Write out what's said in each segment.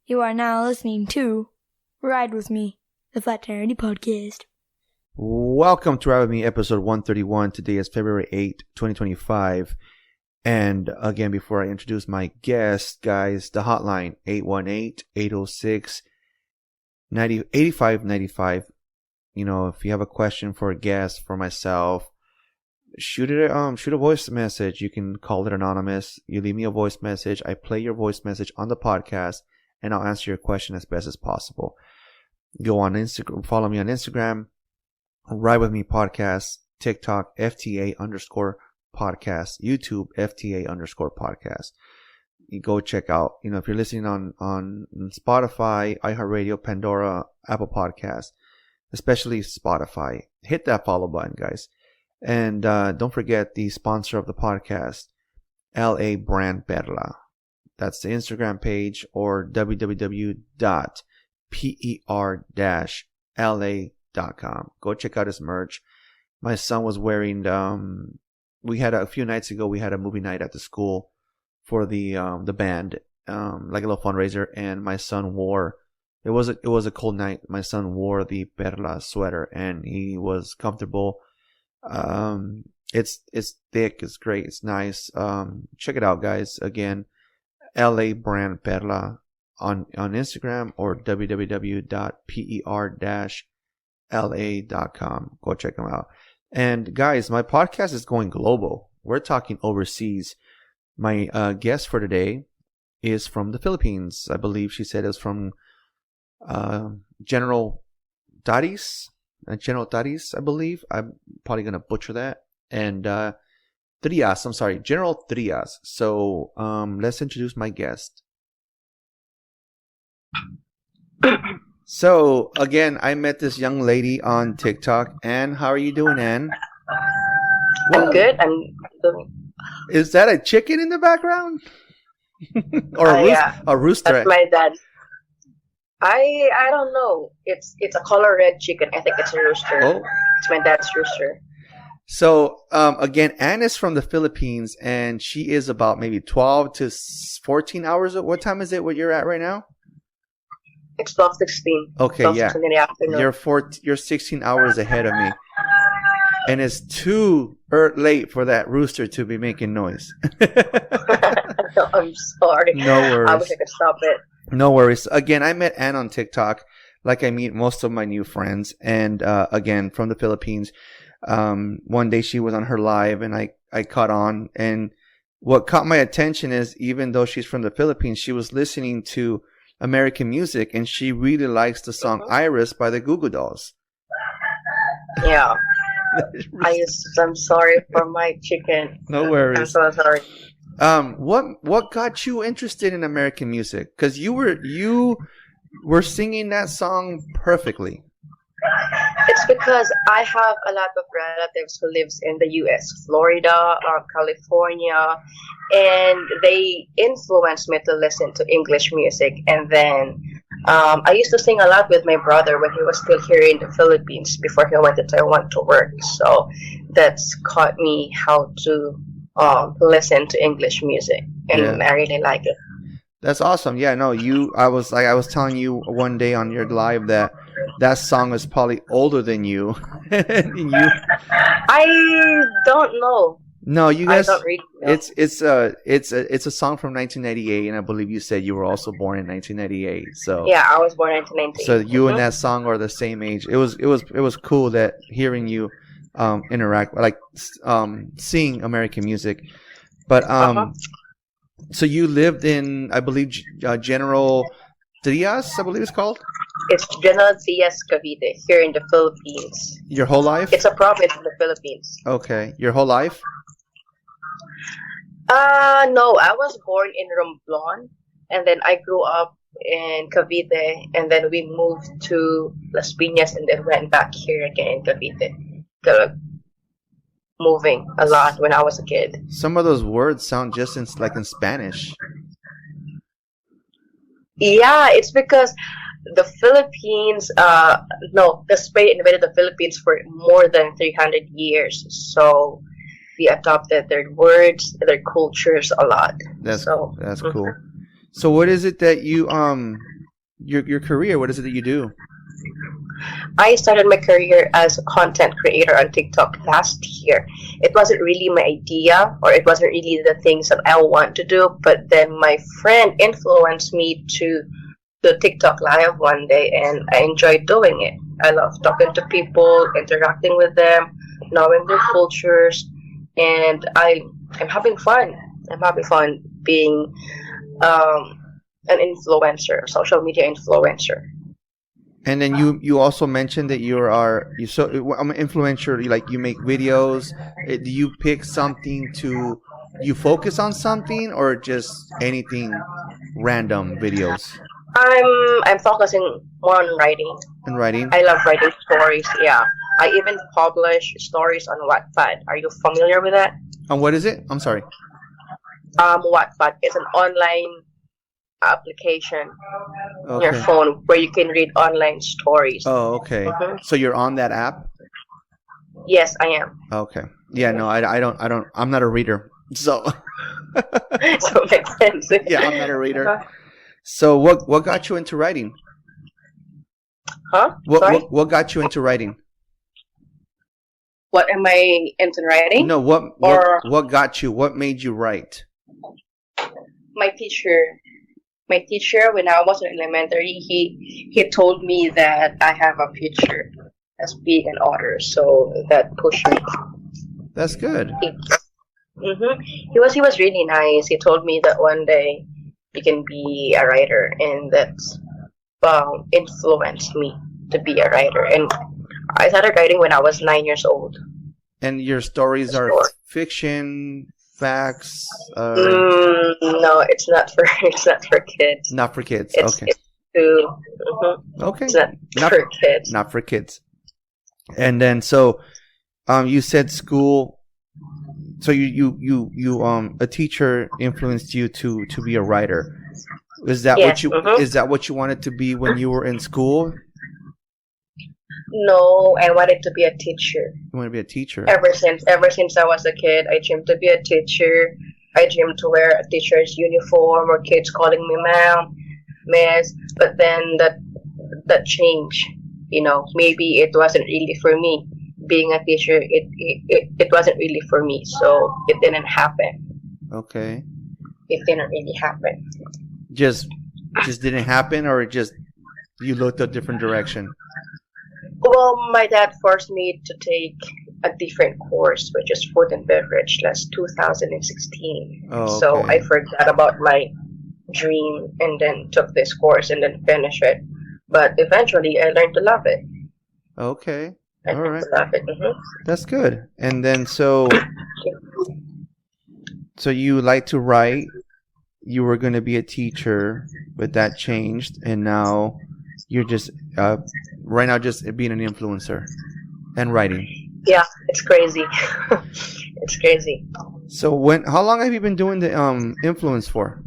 You are now listening to Ride With Me, the Flat Tire Nerdy Podcast. Welcome to Ride With Me, episode 131. Today is February 8, 2025. And again, before I introduce my guest, guys, the hotline, 818-806-8595. You know, if you have a question for a guest, for myself, shoot a voice message. You can call it anonymous. You leave me a voice message. I play your voice message on the podcast, and I'll answer your question as best as possible. Go on Instagram, follow me on Instagram, Ride With Me Podcast, TikTok, FTA_podcast, YouTube, FTA_podcast. You go check out, if you're listening on Spotify, iHeartRadio, Pandora, Apple Podcasts, especially Spotify, hit that follow button, guys. And don't forget the sponsor of the podcast, LABRANDPERLA. That's the Instagram page, or www.per-la.com. Go check out his merch. My son was wearing, we had a few nights ago, we had a movie night at the school for the band, like a little fundraiser, and my son wore, it was a cold night. My son wore the Perla sweater, and he was comfortable. It's thick, it's great, it's nice. Check it out, guys. Again, LABRANDPERLA on Instagram, or www.per-la.com. Go check them out. And guys, my podcast is going global. We're talking overseas. My guest for today is from the Philippines. I believe she said it's from General Trias. General Trias, I believe. I'm probably going to butcher that. And Trias, I'm sorry, General Trias. So let's introduce my guest. So, again, I met this young lady on TikTok. Ann, how are you doing, Ann? I'm good. I'm doing. Is that a chicken in the background? Or a rooster? That's my dad. I don't know. It's a color red chicken. I think it's a rooster. Oh. It's my dad's rooster. So, again, Ann is from the Philippines, and she is about maybe 12 to 14 hours. What time is it where you're at right now? It's 12:16. Okay, 12:16 yeah. in the afternoon. You're 16 hours ahead of me. And it's too late for that rooster to be making noise. No, I'm sorry. No worries. I wish I could stop it. No worries. Again, I met Ann on TikTok, like I meet most of my new friends. And again, from the Philippines. One day she was on her live, and I caught on. And what caught my attention is, even though she's from the Philippines, she was listening to American music, and she really likes the song Iris by the Goo Goo Dolls. Yeah. I'm sorry for my chicken. No worries. I'm so sorry. What got you interested in American music? Because you were singing that song perfectly. It's because I have a lot of relatives who lives in the U.S., Florida, California, and they influenced me to listen to English music. And then I used to sing a lot with my brother when he was still here in the Philippines before he went to Taiwan to work. So that's taught me how to listen to English music, and I really like it. That's awesome. Yeah, no, I was telling you one day on your live that song is probably older than you. I don't know. No, you guys. I don't really know. It's a song from 1998, and I believe you said you were also born in 1998. So yeah, I was born in 1998. So you and that song are the same age. It was cool that hearing you interact, like sing American music, but So you lived in, I believe, General Trias, I believe it's called? It's General Trias, Cavite, here in the Philippines. Your whole life? It's a province in the Philippines. Okay. Your whole life? No, I was born in Romblon, and then I grew up in Cavite, and then we moved to Las Piñas, and then went back here again in Cavite. Moving a lot when I was a kid. Some of those words sound just like in Spanish. Yeah, it's because the Philippines, the Spain invaded the Philippines for more than 300 years. So we adopted their words, their cultures a lot. That's cool. So what is it that you your career? What is it that you do? I started my career as a content creator on TikTok last year. It wasn't really my idea, or it wasn't really the things that I want to do, but then my friend influenced me to do TikTok live one day, and I enjoyed doing it. I love talking to people, interacting with them, knowing their cultures, and I'm having fun. I'm having fun being an influencer, social media influencer. And then you also mentioned that I'm an influencer. You make videos. Do you pick something to you focus on something or just anything random videos I'm focusing more on writing. and writing? I love writing stories. Yeah, I even publish stories on Wattpad. Are you familiar with that? And what is it? I'm sorry. Wattpad is an online application on your Okay. phone where you can read online stories. Oh, okay. Mhm. So you're on that app? Yes, I am. Okay. Yeah, no, I don't I'm not a reader. So So it makes sense. yeah, I'm not a reader. So what got you into writing? Huh? Sorry? What got you into writing? What am I into writing? No, Or what got you? What made you write? my teacher. My teacher, when I was in elementary, he told me that I have a future as being an author. So that pushed me. That's good. He was really nice. He told me that one day you can be a writer, and that's influenced me to be a writer. And I started writing when I was 9 years old. And your stories are Sure. fiction, facts, No, it's not for kids. not for kids. It's Okay. it's to Okay. it's not Not for kids. not for kids. And then so you said school. So a teacher influenced you to be a writer. Is that Yes. is that what you wanted to be when you were in school? No, I wanted to be a teacher. You want to be a teacher? Ever since I was a kid, I dreamed to be a teacher. I dreamed to wear a teacher's uniform, or kids calling me ma'am, miss. But then that changed. Maybe it wasn't really for me. Being a teacher, it wasn't really for me, so it didn't happen. Okay. It didn't really happen. Just didn't happen, or just you looked a different direction. Well, my dad forced me to take a different course, which is food and beverage, last 2016. Oh, So okay. I forgot about my dream and then took this course and then finished it. But eventually, I learned to love it. Okay. I All learned right. to love it. That's good. And then so you like to write. You were going to be a teacher, but that changed, and now you're just right now just being an influencer and writing. Yeah, it's crazy. It's crazy. So how long have you been doing the influence for?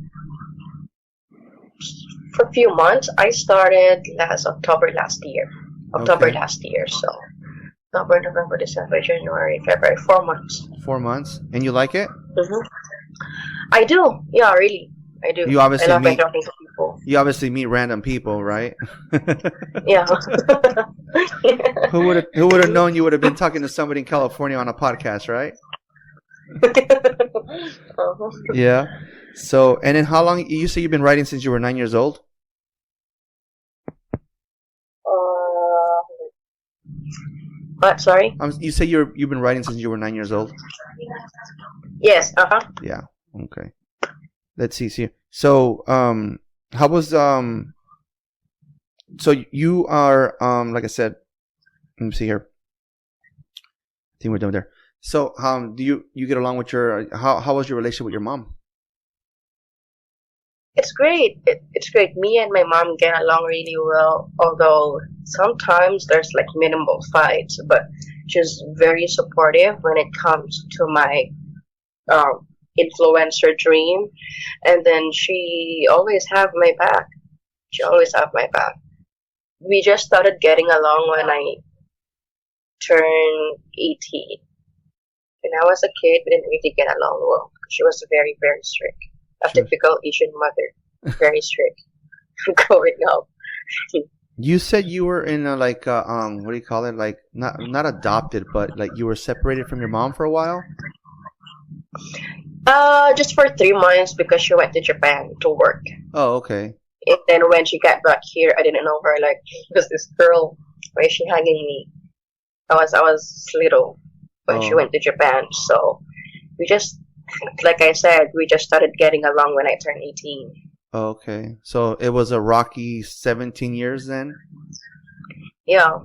For a few months, I started October last year. Okay. So October, November, December, January, February, 4 months. 4 months, and you like it? I do. Yeah, really. I do. You obviously I love meet- talking to people. You obviously meet random people, right? Yeah. Who would have known you would have been talking to somebody in California on a podcast, right? Uh-huh. Yeah. So, and then how long? You say you've been writing since you were 9 years old? What? Sorry? You say you've been writing since you were 9 years old? Yes. Uh-huh. Yeah. Okay. Let's see. So, how was so you are like I said, let me see here. I think we're done there. So, do you get along with how was your relationship with your mom? It's great. It's great. Me and my mom get along really well, although sometimes there's like minimal fights, but she's very supportive when it comes to my influencer dream. And then she always have my back. We just started getting along when I turned 18. When I was a kid, we didn't really get along well. She was very, very strict. A Sure. typical Asian mother. very strict growing up. You said you were in a what do you call it? Like not adopted, but like you were separated from your mom for a while. Just for 3 months because she went to Japan to work. Oh, okay. And then when she got back here, I didn't know her. Like, was this girl? Why is she hugging me? I was little when she Oh, went to Japan. So we just, like I said, we just started getting along when I turned 18. okay. So it was a rocky 17 years then. Yeah,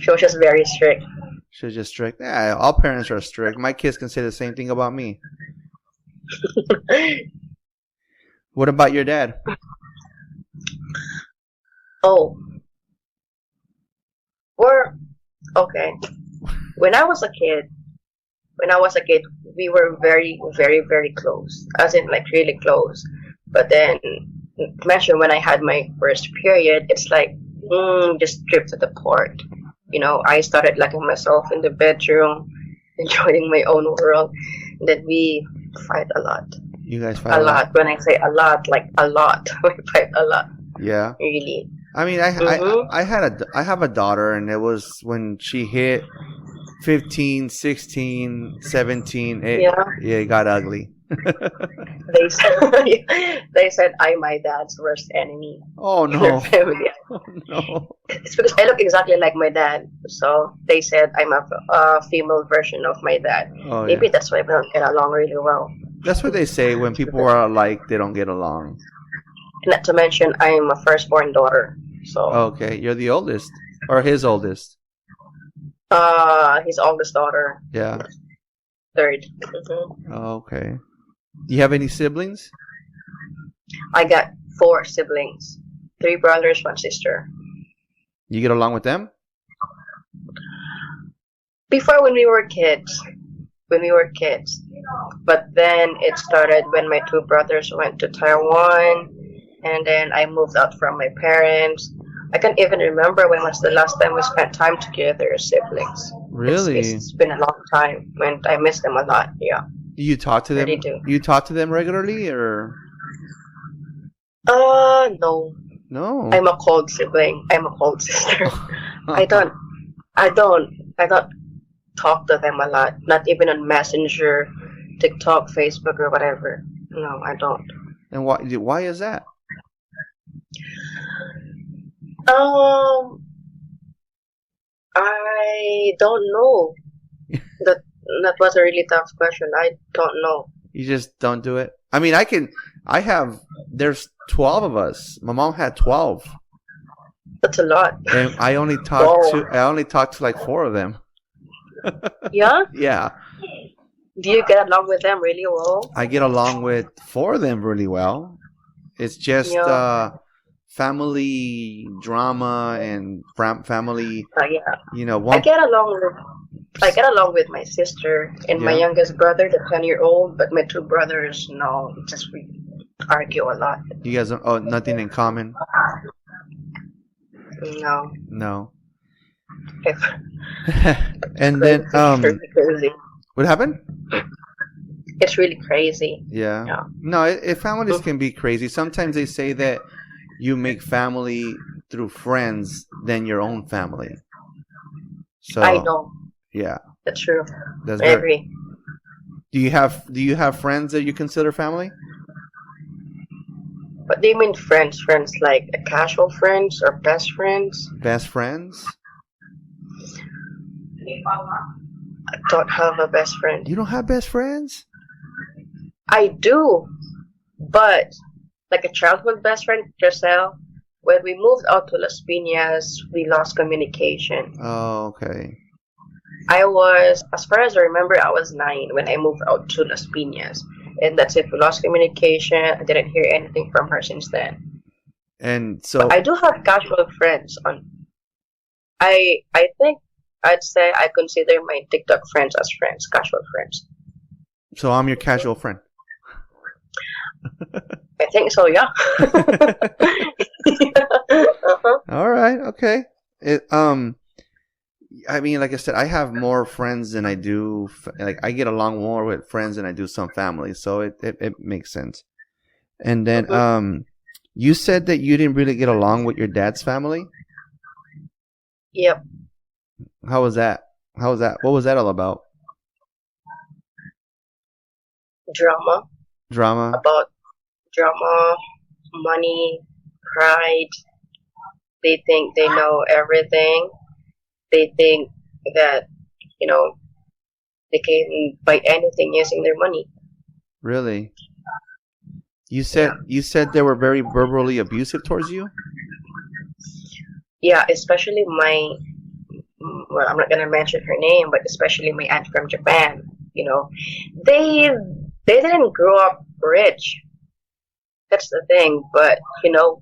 she was just very strict. She was just strict. Yeah, all parents are strict. My kids can say the same thing about me. What about your dad? Oh, we're okay. When I was a kid, we were very, very, very close. As in, like, really close. But then, imagine when I had my first period, it's like, just drifted apart. I started locking myself in the bedroom, enjoying my own world. And then we fight a lot. You guys fight A a lot? lot. When I say a lot, like a lot. We fight a lot. Yeah. Really. I mean, Mm-hmm. I have a daughter, and it was when she hit 15, 16, 17. Yeah. It got ugly. They said, they said I'm my dad's worst enemy Oh in their no. family. Oh no. It's because I look exactly like my dad. So they said I'm a female version of my dad. Oh yeah. Maybe that's why we don't get along really well. That's what they say when people are alike, they don't get along. Not to mention, I'm a firstborn daughter. So, Okay, you're the oldest or his oldest. his oldest daughter, Yeah. third. Mhm. Okay. Do you have any siblings? I got 4 siblings, 3 brothers, 1 sister. You get along with them? Before when we were kids, but then it started when my 2 brothers went to Taiwan, and then I moved out from my parents. I can't even remember when was the last time we spent time together as siblings. Really? It's been a long time, and I miss them a lot. Yeah, Do you talk to them? really do. You talk to them regularly or No. no? I'm a cold sibling. I'm a cold sister. I don't I don't talk to them a lot. Not even on Messenger, TikTok, Facebook, or whatever. No, I don't. And why is that? Um, I don't know. That that was a really tough question. I don't know. You just don't do it? I mean, there's 12 of us. My mom had 12. That's a lot. And I only Wow. talked to like 4 of them. Yeah? Yeah. Do you get along with them really well? I get along with 4 of them really well. It's just Yeah. family drama and family, Yeah. I one. get along with my sister and my Yeah. youngest brother, the 10-year-old, but my 2 brothers, no, just we argue a lot. You guys nothing in common? No. No. It's And then really crazy. what happened? It's really crazy. Yeah. Yeah. No, families can be crazy. Sometimes they say that you make family through friends than your own family. So I know. yeah, That's true. that's I very. agree. Do you have friends that you consider family? But do you mean friends? Friends like casual friends or best friends? Best friends? I don't have a best friend. You don't have best friends? I do, but like a childhood best friend, Giselle, when we moved out to Las Piñas, we lost communication. Oh, okay. As far as I remember, I was 9 when I moved out to Las Piñas. And that's it, we lost communication. I didn't hear anything from her since then. And so But I do have casual friends I think I'd say I consider my TikTok friends as friends, casual friends. I'm your casual friend. I think so, yeah. Uh-huh. All right, okay. I mean, like I said, I have more friends than I do. Like I get along more with friends than I do some family, so it makes sense. And then you said that you didn't really get along with your dad's family. Yep. How was that? What was that all about? Drama, money, pride. They think they know everything. They think that, they can buy anything using their money. Really? You said they were very verbally abusive towards you? Yeah, especially I'm not gonna mention her name, but especially my aunt from Japan. They didn't grow up rich. That's the thing. But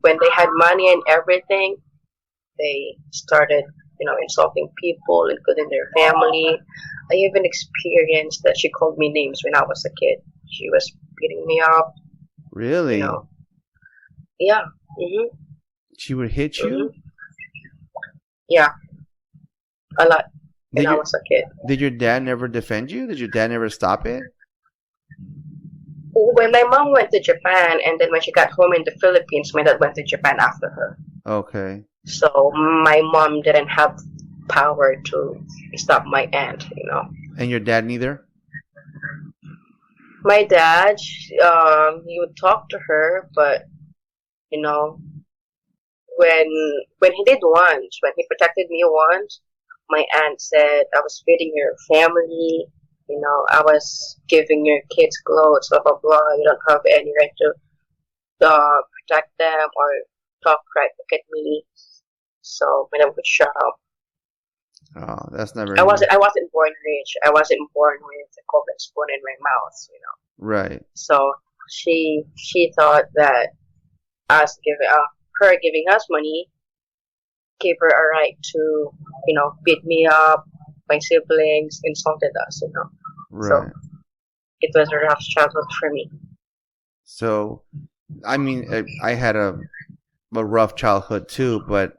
when they had money and everything, they started insulting people, including their family. I even experienced that she called me names when I was a kid. She was beating me up. Really? Yeah. Mhm. She would hit you? Yeah. A lot when I was a kid. Did your dad never defend you? Did your dad never stop it? When my mom went to Japan, and then when she got home in the Philippines, my dad went to Japan after her. Okay. So my mom didn't have power to stop my aunt. And your dad neither? My dad, he would talk to her, but when he did once, when he protected me once, my aunt said I was feeding your family. I was giving your kids clothes, blah blah blah. You don't have any right to protect them or talk right at me. So when I would shut up. Oh, that's never. I wasn't born rich. I wasn't born with a golden spoon in my mouth. Right. So she thought that her giving us money gave her a right to beat me up. My siblings insulted us. Right. So it was a rough childhood for me. So, I mean, I had a rough childhood too, but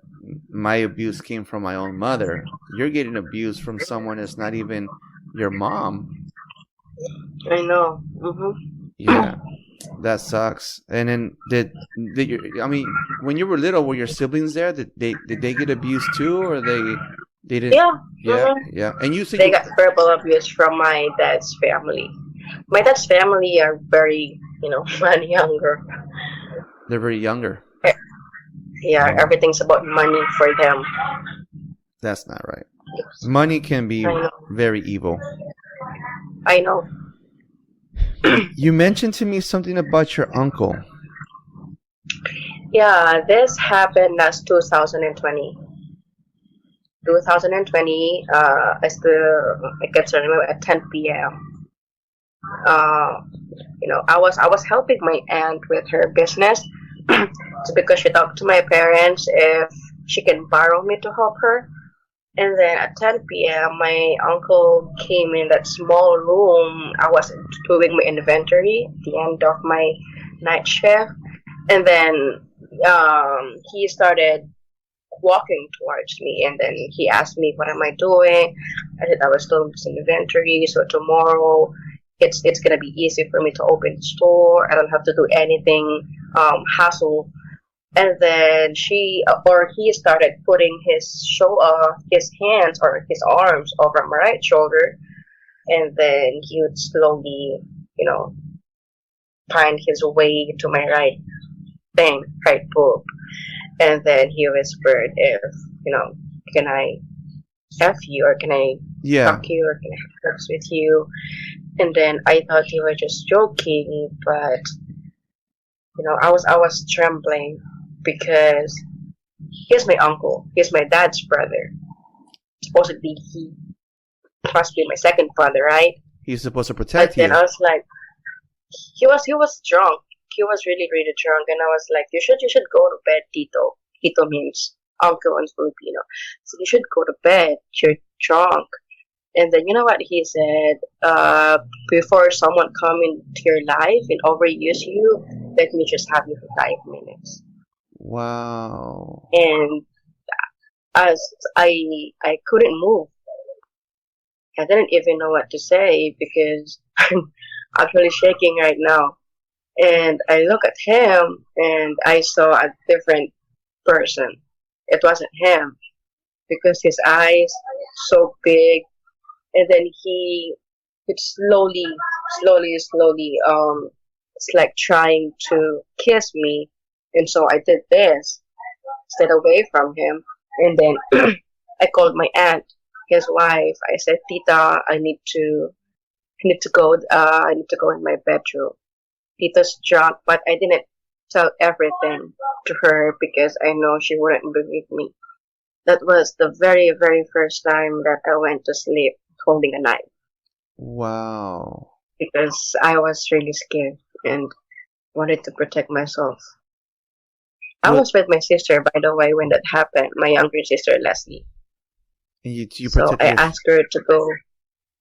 my abuse came from my own mother. You're getting abused from someone that's not even your mom. I know. Mhm. Yeah, that sucks. And then when you were little, were your siblings there? Did they get abused too, or they didn't? Yeah. Yeah, Mhm. yeah. And you said They got verbal abuse from my dad's family. My dad's family are very, younger. they're very younger. Yeah, everything's about money for them. That's not right. Money can be very evil. I know. You mentioned to me something about your uncle. Yeah, this happened last 2020. 2020, I can still remember at 10 p.m. I was helping my aunt with her business. It's because she talked to my parents if she can borrow me to help her. And then at 10 p.m., my uncle came in that small room. I was doing my inventory at the end of my night shift. And then he started walking towards me. And then he asked me, what am I doing? I said I was doing some inventory. So tomorrow it's going to be easy for me to open the store. I don't have to do anything hassle. And then he started putting his hands or his arms over my right shoulder, and then he would slowly, find his way to my right boob. And then he whispered, if can I F you, or can I fuck you, or can I have sex with you? And then I thought he was just joking, but I was trembling. Because he's my uncle. He's my dad's brother. Supposedly, he must be my second father, right? He's supposed to protect you. And I was like, he was drunk. He was really, really drunk. And I was like, you should go to bed, Tito. Tito means uncle in Filipino. So you should go to bed. You're drunk. And then you know what he said? Before someone come into your life and overuse you, let me just have you for 5 minutes. Wow. And as I couldn't move. I didn't even know what to say because I'm actually shaking right now. And I look at him and I saw a different person. It wasn't him because his eyes so big, and then he would slowly, it's like trying to kiss me, and so I did this, stayed away from him, and then I called my aunt, his wife. I said, Tita, I need to go in my bedroom. Tita's drunk, but I didn't tell everything to her because I know she wouldn't believe me. That was the very, very first time that I went to sleep holding a knife Wow. because I was really scared and wanted to protect myself. I What was with my sister, by the way, when that happened, my younger sister, Leslie. you So protected your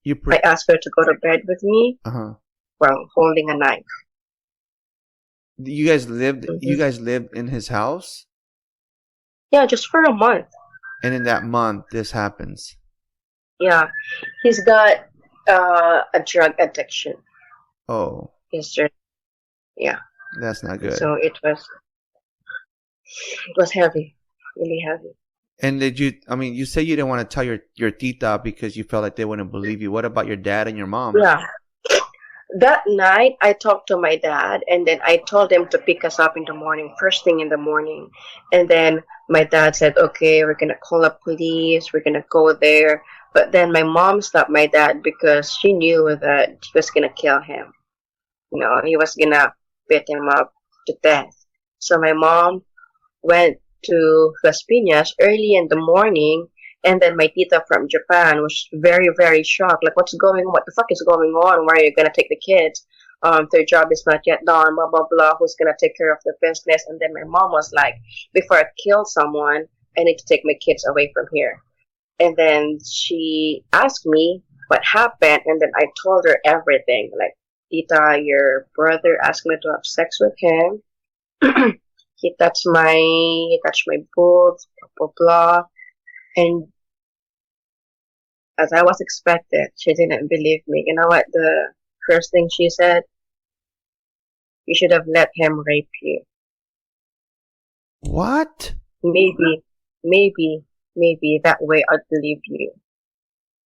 you I pro- asked her to go to bed with me uh-huh. while holding a knife. You Hmm. guys lived in his house, Yeah, just for a month. and in that month this happens. Yeah, he's got a drug addiction. Oh, He's just, yeah. that's not good. So it was heavy, really heavy. And you say you didn't want to tell your tita because you felt like they wouldn't believe you. What about your dad and your mom? Yeah. That night, I talked to my dad, and then I told him to pick us up in the morning, first thing in the morning. And then my dad said, "Okay, we're gonna call the police. We're gonna go there." But then my mom stopped my dad because she knew that he was gonna kill him. He was gonna beat him up to death. So my mom went to Las Piñas early in the morning, and then my tita from Japan was very, very shocked. Like, what the fuck is going on? Where are you gonna take the kids? Their job is not yet done, blah, blah, blah. Who's gonna take care of the business? And then my mom was like, before I kill someone, I need to take my kids away from here. And then she asked me what happened, and then I told her everything. Like, tita, your brother asked me to have sex with him. He touched my boobs, blah blah blah. And as I was expected, she didn't believe me. You know what? The first thing she said, you should have let him rape you. What? Maybe, maybe that way I'd believe you.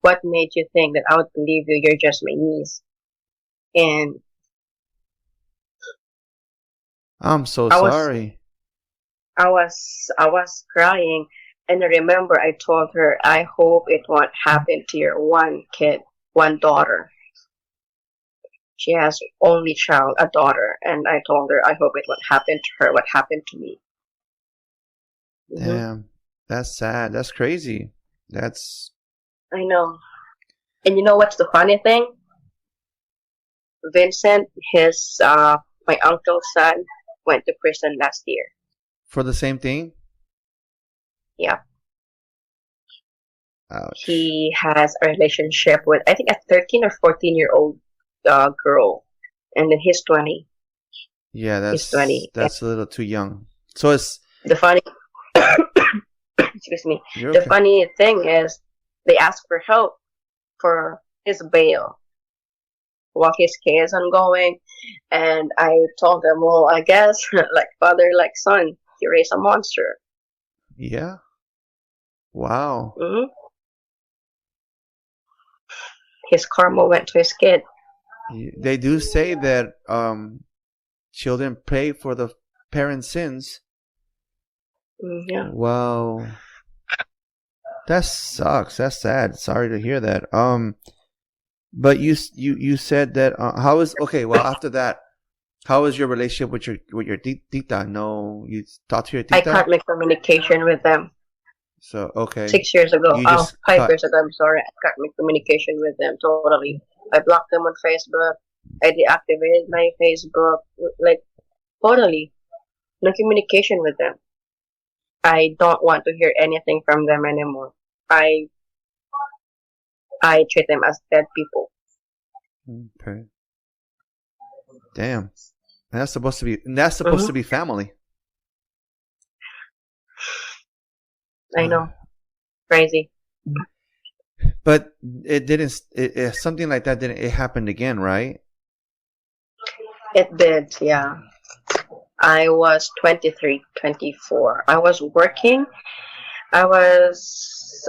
What made you think that I would believe you? You're just my niece. And I'm so I was, sorry. I was crying. And I remember I told her, I hope it won't happen to your one kid, one daughter. She has only child, a daughter, and I told her I hope it won't happen to her what happened to me. Hmm. Damn. That's sad. That's crazy. That's I know. And you know what's the funny thing? Vincent, my uncle's son, went to prison last year. for the same thing? Yeah, Ouch. he has a relationship with I think a 13 or 14-year-old girl, and then he's 20. Yeah, He's that's 20. And that's a little too young. So it's the funny, excuse me, you're the okay. funny thing is they ask for help for his bail while his case is ongoing. And I told them, well, I guess like father, like son, he raised a monster. Yeah. Wow. Hmm. His karma went to his kid. They do say that children pay for the parents' sins. Yeah, Wow. That sucks. That's sad. Sorry to hear that. But you said that how is okay, well after that, how is your relationship with your tita? No, you talk to your I tita? cut my communication with them So okay. 6 years ago. You Oh, just 5 years cut. ago. I'm sorry. I cut my communication with them totally. I blocked them on Facebook. I deactivated my Facebook. Like totally, no communication with them. I don't want to hear anything from them anymore. I I treat them as dead people. Okay. Damn. That's supposed Hmm. to be family. I know, crazy. But it didn't. Something like that didn't. It happened again, right? It did, yeah. I was 23, 24. I was working as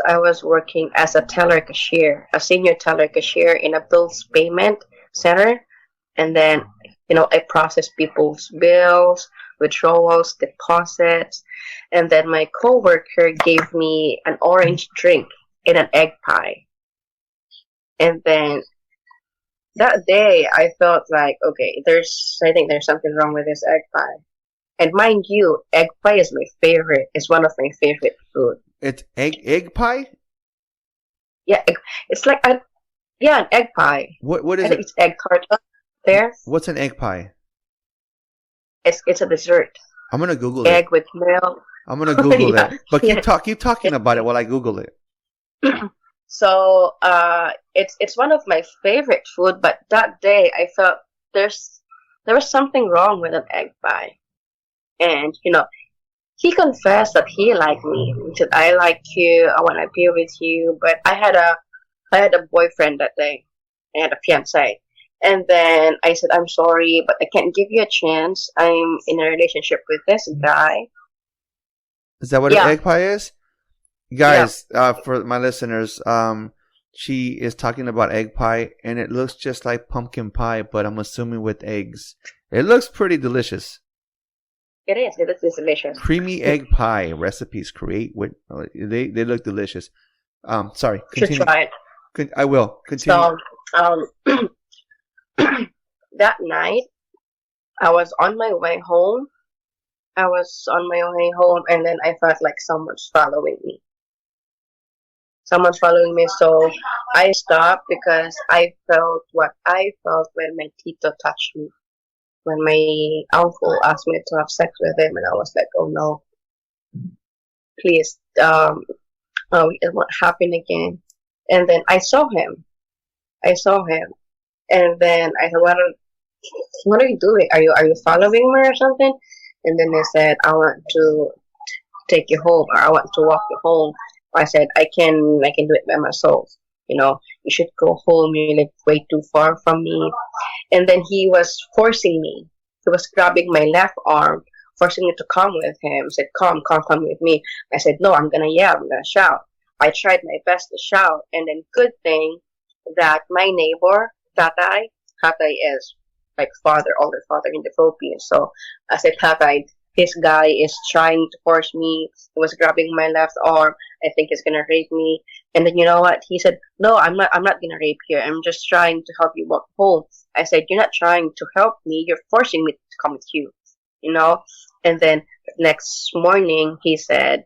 a teller cashier, a senior teller cashier in a bills payment center, and then I process people's bills, withdrawals, deposits, and then my coworker gave me an orange drink in an egg pie, and then that day I felt like, okay, I think there's something wrong with this egg pie. And mind you, egg pie is my favorite. It's one of my favorite food. It's egg pie? Yeah, it's like an egg pie. What is I think it? it's egg tart there. What's an egg pie? It's a dessert. I'm gonna Google it. Egg with milk. I'm gonna Google Yeah. that. But keep talking about it while I Google it. So it's one of my favorite food. But that day I felt there was something wrong with an egg pie, and he confessed that he liked me. He said, "I like you. I want to be with you." But I had a boyfriend that day. I had a fiance. And then I said, "I'm sorry, but I can't give you a chance. I'm in a relationship with this guy." Is that what Yeah. an egg pie is? Guys, for my listeners, she is talking about egg pie, and it looks just like pumpkin pie, but I'm assuming with eggs. It looks pretty delicious. It is. It is delicious. Creamy egg pie recipes create with they look delicious. Sorry, You should continue. try it. I will continue. So, that night, I was on my way home. And then I felt like someone's following me. So I stopped because I felt what I felt when my tito touched me. When my uncle asked me to have sex with him, and I was like, "Oh no, please, it won't happen again." And then I saw him. And then I said, "What are you doing? Are you following me or something?" And then they said, "I want to take you home, or I want to walk you home." I said, "I can do it by myself. You should go home. You live way too far from me." And then he was forcing me. He was grabbing my left arm, forcing me to come with him. He said, "Come with me." I said, "No, I'm gonna yell, I'm gonna shout." I tried my best to shout, and then good thing that my neighbor, Tatay is like older father in the Philippines. So I said, "Tatay, this guy is trying to force me. He was grabbing my left arm. I think he's gonna rape me." And then you know what? He said, "No, I'm not gonna rape you. I'm just trying to help you walk home." I said, "You're not trying to help me. You're forcing me to come with you." And then next morning he said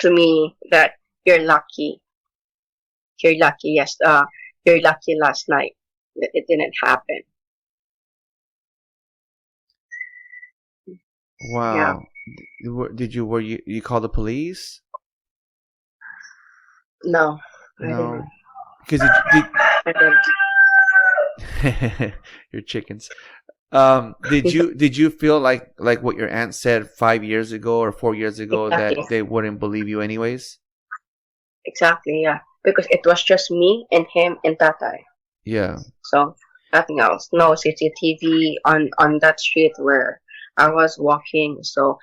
to me that, "You're lucky. You're lucky. Yes. You're lucky last night that it didn't happen." Yeah. Wow. Were you call the police? No, I No, didn't. because I your chickens. Did you feel like what your aunt said 5 years ago or 4 years ago that Exactly. they wouldn't believe you anyways? Exactly. Yeah. Because it was just me and him and Tatay. Yeah. So nothing else. No CCTV on that street where I was walking. So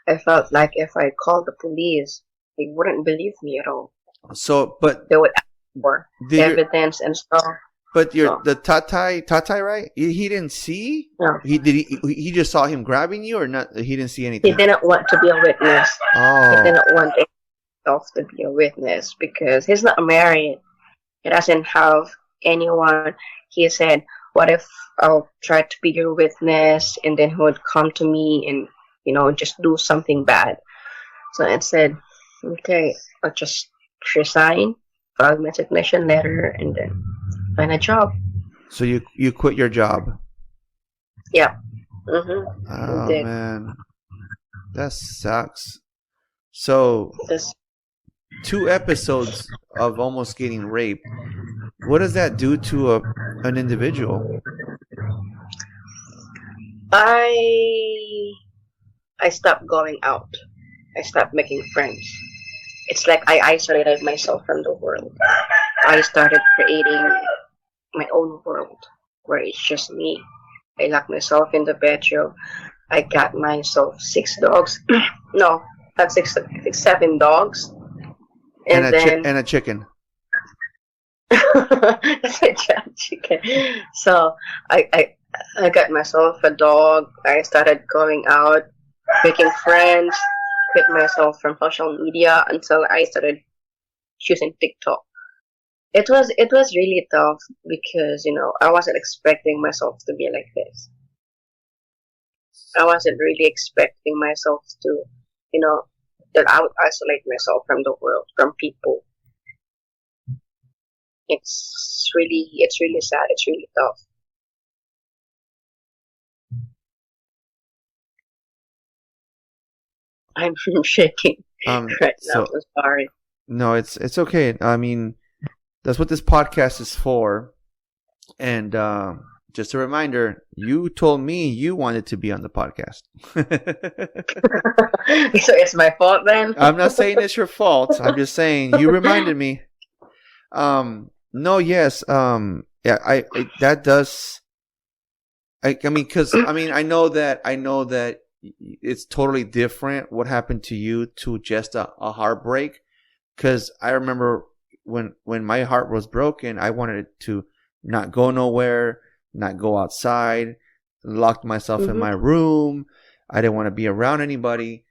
I felt like if I called the police, they wouldn't believe me at all. So, but They would ask for did your evidence and stuff. So the Tatai, right? He didn't see. no, He just saw him grabbing you, or not? He didn't see he anything. didn't want to be a witness. He Oh, didn't want himself to be a witness because he's not married. He doesn't have anyone. He said, "What if I'll try to be your witness?" And then he would come to me and, just do something bad. So I said, "Okay, I'll just resign, file my resignation letter, and then find a job." so you quit your job? Yeah. Mm-hmm. Oh Did. man, that sucks. So This, 2 episodes of almost getting raped. What does that do to an individual? I I stopped going out. I stopped making friends. It's like I isolated myself from the world. I started creating my own world where it's just me. I locked myself in the bedroom. I got myself 6 dogs. No, not six, I think 7 dogs. And And then a chicken. that's my chicken. So I, I I got myself a dog. I started going out, making friends, quit myself from social media until I started using TikTok. It was really tough because I wasn't expecting myself to be like this. I wasn't really expecting myself to, you know, that I would isolate myself from the world, from people. It's really sad. It's really tough. I'm shaking right now. So I'm sorry. no, it's okay. I mean, that's what this podcast is for. And just a reminder, you told me you wanted to be on the podcast. So it's my fault then. I'm not saying it's your fault. I'm just saying you reminded me. No, yes. Yeah, I that does. I mean, because I mean, I know that it's totally different what happened to you to just a heartbreak. Because I remember when my heart was broken, I wanted to not go nowhere, not go outside, locked myself in Hmm. my room. I didn't want to be around anybody.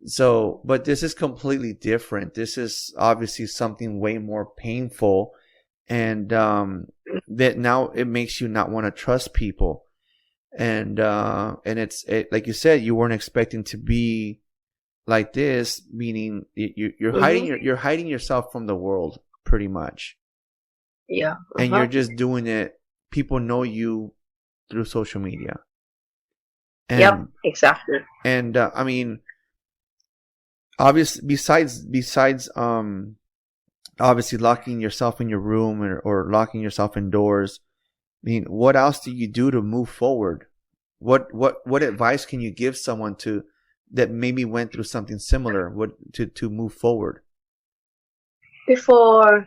So, but this is completely different. This is obviously something way more painful, and that now it makes you not want to trust people. And like you said, you weren't expecting to be like this, meaning Hmm. you're hiding yourself from the world pretty much, Yeah. and Uh-huh. you're just doing it. People know you through social media, Yep. and Exactly. I mean, obviously, besides obviously locking yourself in your room, or locking yourself indoors. I mean, what else do you do to move forward? What advice can you give someone to that maybe went through something similar? What to move forward? Before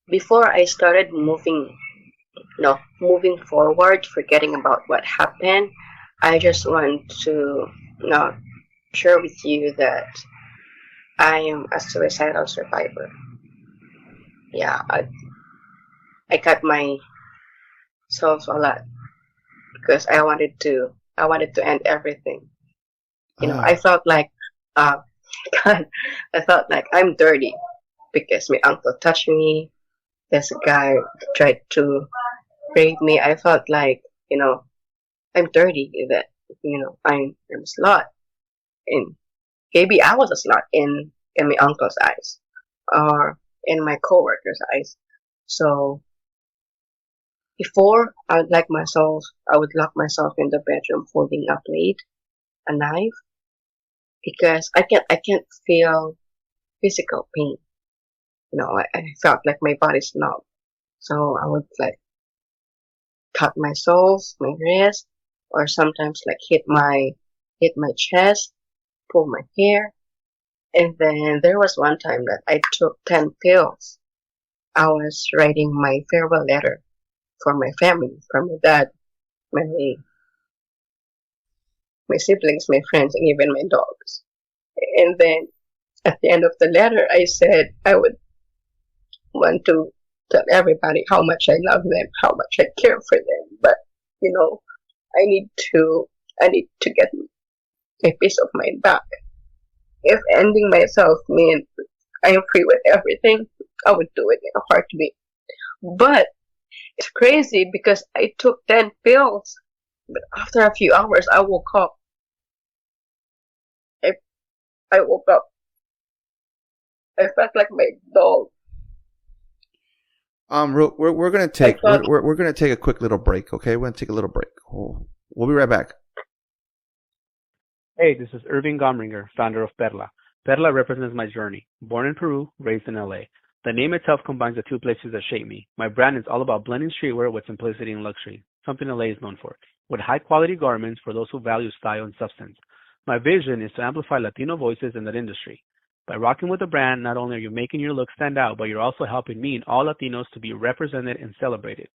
before I started moving, no, moving forward, forgetting about what happened, I just want to, no, share with you that I am a suicidal survivor. Yeah, I cut myself a lot because I wanted to end everything. I Ah, felt like, uh, God, I felt like I'm dirty because my uncle touched me. This guy tried to rape me. I felt like, I'm dirty. That I'm a slut, and maybe I was a slut in my uncle's eyes, or in my coworkers' eyes. So before, I would lock myself in the bedroom holding a plate, a knife, because I can't feel physical pain. I felt like my body's numb. So I would like cut myself, my wrist, or sometimes like hit my chest, pull my hair. And then there was one time that I took 10 pills. I was writing my farewell letter for my family, for my dad, my siblings, my friends, and even my dogs. And then at the end of the letter, I said I would want to tell everybody how much I love them, how much I care for them. But, you know, I need to, I need to get my peace of mind back. If ending myself meant I am free with everything, I would do it in a heartbeat. But it's crazy because I took 10 pills. But after a few hours, I woke up. I, I woke up. I felt like my dog. we're gonna I take felt, we're gonna take a quick little break. Okay, we're gonna take a little break. We'll be right back. Hey, this is Irving Gomringer, founder of Perla. Perla represents my journey. Born in Peru, raised in LA. The name itself combines the two places that shape me. My brand is all about blending streetwear with simplicity and luxury, something LA is known for, with high quality garments for those who value style and substance. My vision is to amplify Latino voices in that industry. By rocking with the brand, not only are you making your look stand out, but you're also helping me and all Latinos to be represented and celebrated.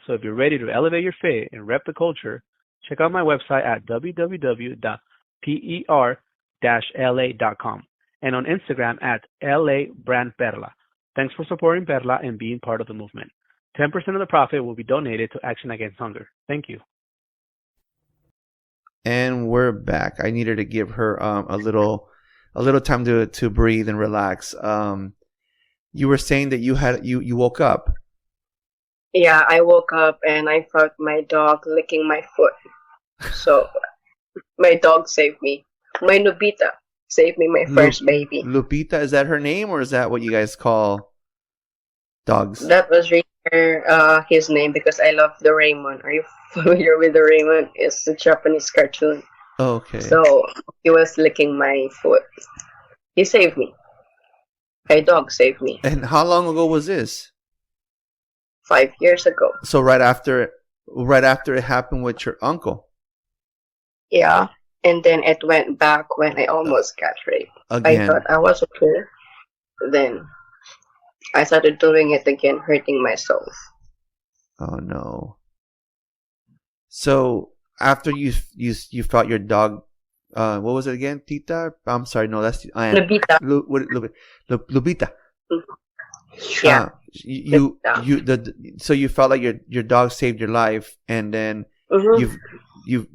So if you're ready to elevate your fit and rep the culture, Check out my website at www.per-la.com and on Instagram at LABRANDPERLA. Thanks for supporting Perla and being part of the movement. 10% of the profit will be donated to Action Against Hunger. Thank you. And we're back. I needed to give her a little time to breathe and relax. You were saying that you woke up. Yeah, I woke up and I felt my dog licking my foot. So my dog saved me. My Nobita saved me, my first baby. Lupita, is that her name, or is that what you guys call dogs? That was really his name because I love the Raymond. Are you familiar with the Raymond? It's a Japanese cartoon. Okay. So he was licking my foot. He saved me. My dog saved me. And how long ago was this? 5 years ago. So right after it happened with your uncle. Yeah. And then it went back when I almost got raped. Again. I thought I was okay. Then I started doing it again, hurting myself. Oh no. So after you felt your dog, what was it again? Tita? I'm sorry, no, that's Lupita. Lupita. Yeah. So you felt like your dog saved your life, and then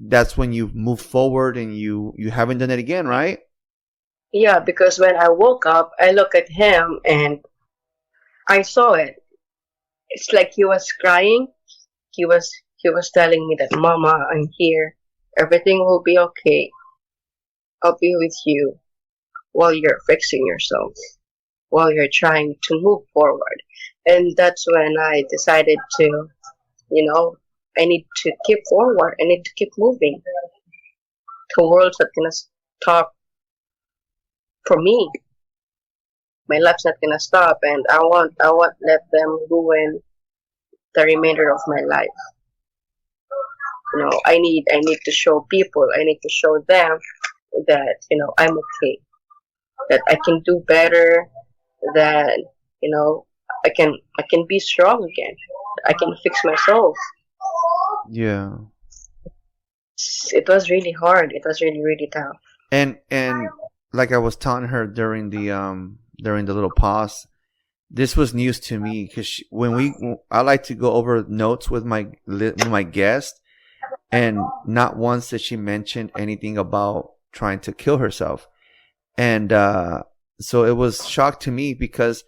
that's when you moved forward, and you haven't done it again, right? Yeah, because when I woke up, I looked at him and I saw it. It's like he was crying. He was telling me that, Mama, I'm here. Everything will be okay. I'll be with you while you're fixing yourself, while you're trying to move forward. And that's when I decided to, I need to keep forward. I need to keep moving. The world's not gonna stop for me. My life's not gonna stop, and I won't let them ruin the remainder of my life. I need to show people. I need to show them that I'm okay. That I can do better. That I can be strong again. I can fix myself. Yeah. It was really hard. It was really, really tough. And like I was telling her during the little pause, this was news to me because I like to go over notes with my guest, and not once did she mention anything about trying to kill herself, and so it was shock to me because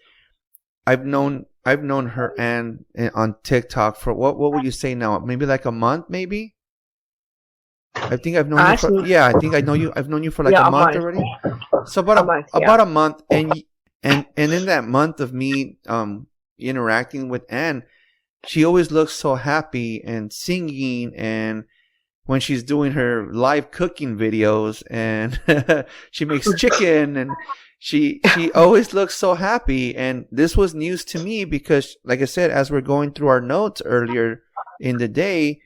I've known her and on TikTok for what would you say now? Maybe like a month, maybe. I think I've known you for I think I've known you for like a month already. So about a month, and in that month of me interacting with Anne, she always looks so happy and singing, and when she's doing her live cooking videos and she makes chicken, and she always looks so happy. And this was news to me because, like I said, as we're going through our notes earlier in the day,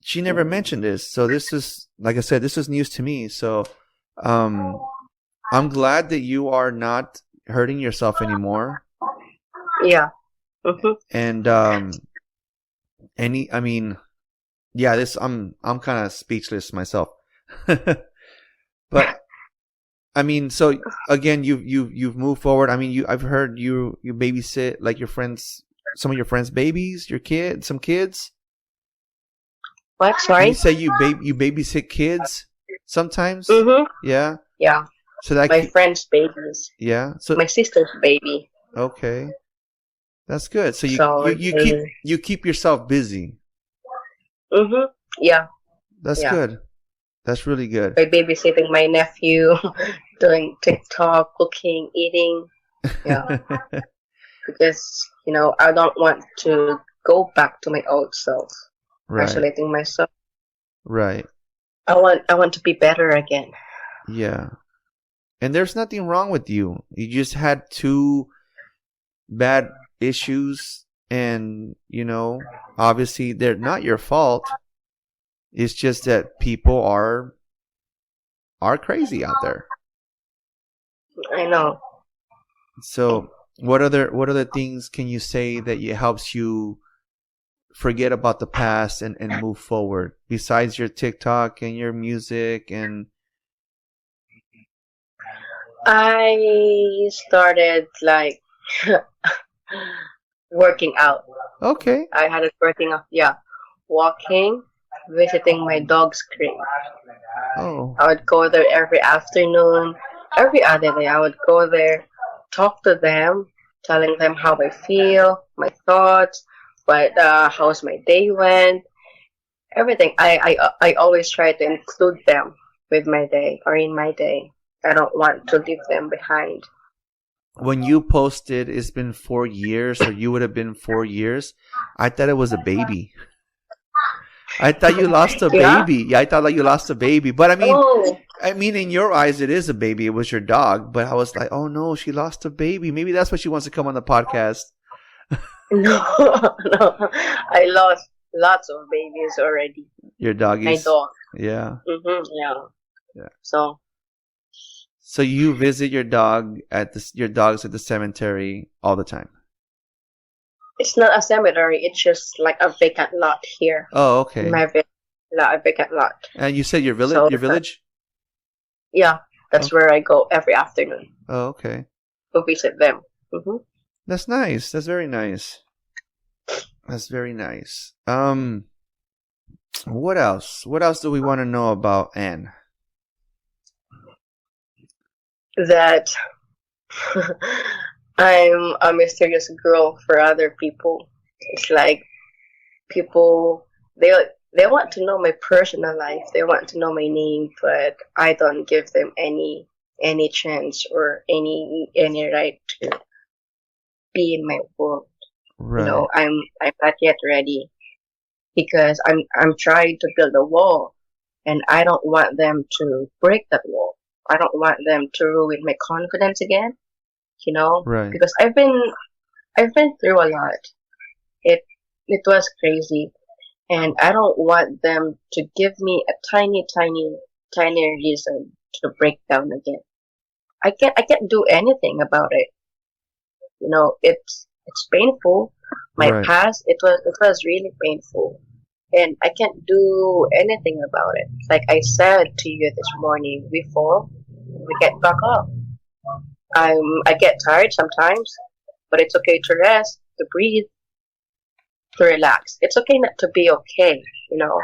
she never mentioned this. So this is, like I said, this is news to me. So I'm glad that you are not hurting yourself anymore. Yeah. And this I'm kind of speechless myself. But I mean, so again, you've moved forward. I mean, I've heard you babysit like some of your friends' babies, some kids. What? Sorry? You say you babysit kids sometimes? Yeah. Yeah. So that my friends' babies. Yeah. So my sister's baby. Okay. That's good. So you keep yourself busy. Yeah. That's good. That's really good. By babysitting my nephew, doing TikTok, cooking, eating. Yeah. Because, I don't want to go back to my old self. Right. Isolating myself. Right. I want to be better again. Yeah. And there's nothing wrong with you. You just had 2 bad issues, and obviously they're not your fault. It's just that people are crazy out there. I know. So what other things can you say that it helps you forget about the past and move forward besides your TikTok and your music and I started like working out. okay. I had it working out. Yeah, walking, visiting my dog's crib. Oh, I would go there every afternoon, every other day. I would go there, talk to them, telling them how I feel, my thoughts, how's my day went, everything. I always try to include them with my day or in my day. I don't want to leave them behind. when you posted it's been 4 years or you would have been 4 years, I thought it was a baby. I thought you lost a Yeah. baby. Yeah, I thought like you lost a baby. But Oh I mean, in your eyes, it is a baby. It was your dog. But I was like, oh no, she lost a baby. Maybe that's why she wants to come on the podcast. no, no! I lost lots of babies already. Your dog My is, dog. yeah. Yeah. Yeah. So So you visit your dogs at the cemetery all the time. it's not a cemetery. It's just like a vacant lot here. Oh, okay. In my a vacant lot. And you said your village. So, Your village. Yeah, that's where I go every afternoon Oh, okay. to visit them. That's nice. That's very nice. That's very nice. What else? What else do we want to know about Anne? That I'm a mysterious girl for other people. It's like people they want to know my personal life. They want to know my name, but I don't give them any chance or any right to be in my world. Right. You know, I'm not yet ready because I'm trying to build a wall, and I don't want them to break that wall. I don't want them to ruin my confidence again. You know, Right. because I've been through a lot. It was crazy, and I don't want them to give me a tiny reason to break down again. I can't do anything about it. You know, it's painful. My Right. past, it was really painful, and I can't do anything about it. Like I said to you this morning, we fall, we get back up. I get tired sometimes, but it's okay to rest, to breathe, to relax. It's okay not to be okay, you know.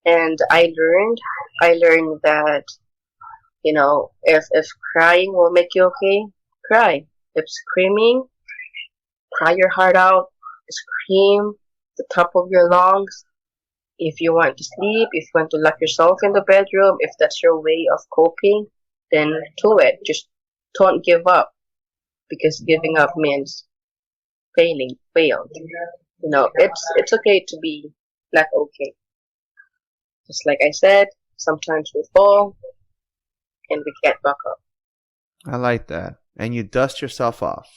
And I learned that, you know, if crying will make you okay, cry. If screaming, cry your heart out, scream the top of your lungs. If you want to sleep, if you want to lock yourself in the bedroom, if that's your way of coping, then do it. Just don't give up, because giving up means failed. You know, it's okay to be not okay. Just like I said, sometimes we fall and we get back up. I like that. And you dust yourself off.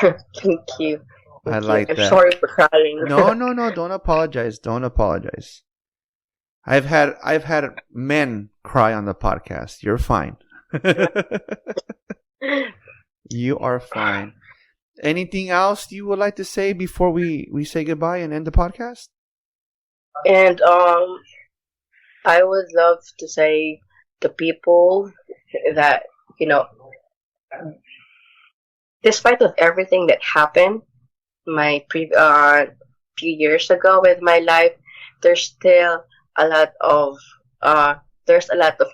Thank you. I like I'm that. sorry for crying. No. Don't apologize. Don't apologize. I've had men cry on the podcast. You're fine. You are fine. Anything else you would like to say before we say goodbye and end the podcast? And I would love to say to people that, you know, despite of everything that happened few years ago with my life, there's still a lot of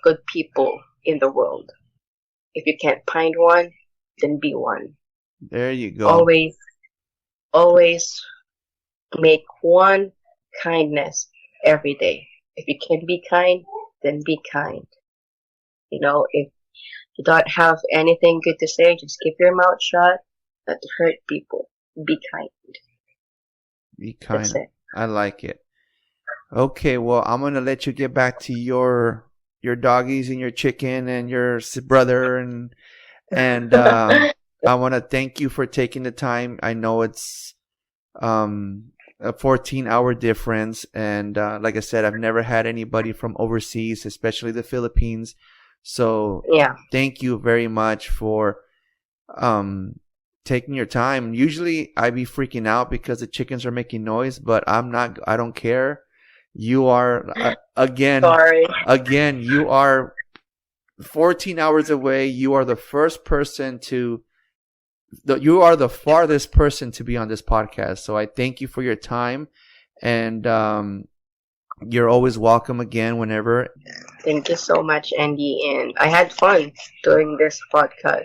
good people in the world. If you can't find one, then be one. There you go. Always make one kindness every day. If you can be kind, then be kind. You know, if you don't have anything good to say, just keep your mouth shut, not to hurt people. Be kind. Be kind. That's it. I like it. Okay, well, I'm gonna let you get back to your doggies and your chicken and your brother and I want to thank you for taking the time. I know it's a 14-hour difference, and like I said, I've never had anybody from overseas, especially the Philippines. So Yeah. thank you very much for taking your time. Usually I be freaking out because the chickens are making noise, but I'm not. I don't care. You are Sorry. again. You are 14 hours away. You are the first person you are the farthest person to be on this podcast. So I thank you for your time, and you're always welcome again whenever. Thank you so much, Andy. And I had fun doing this podcast.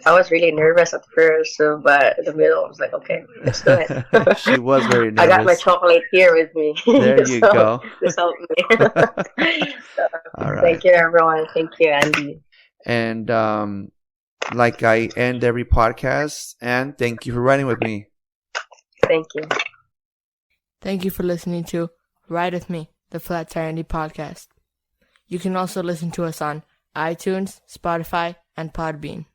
I was really nervous at first, but in the middle I was like, okay, let's do it. She was very nervous. I got my chocolate here with me. There you go. This helped me. So, All right. thank you, everyone. Thank you, Andy. And like I end every podcast, and thank you for riding with me. Thank you. Thank you for listening to Ride With Me, the Flat Tire Indie Podcast. You can also listen to us on iTunes, Spotify, and Podbean.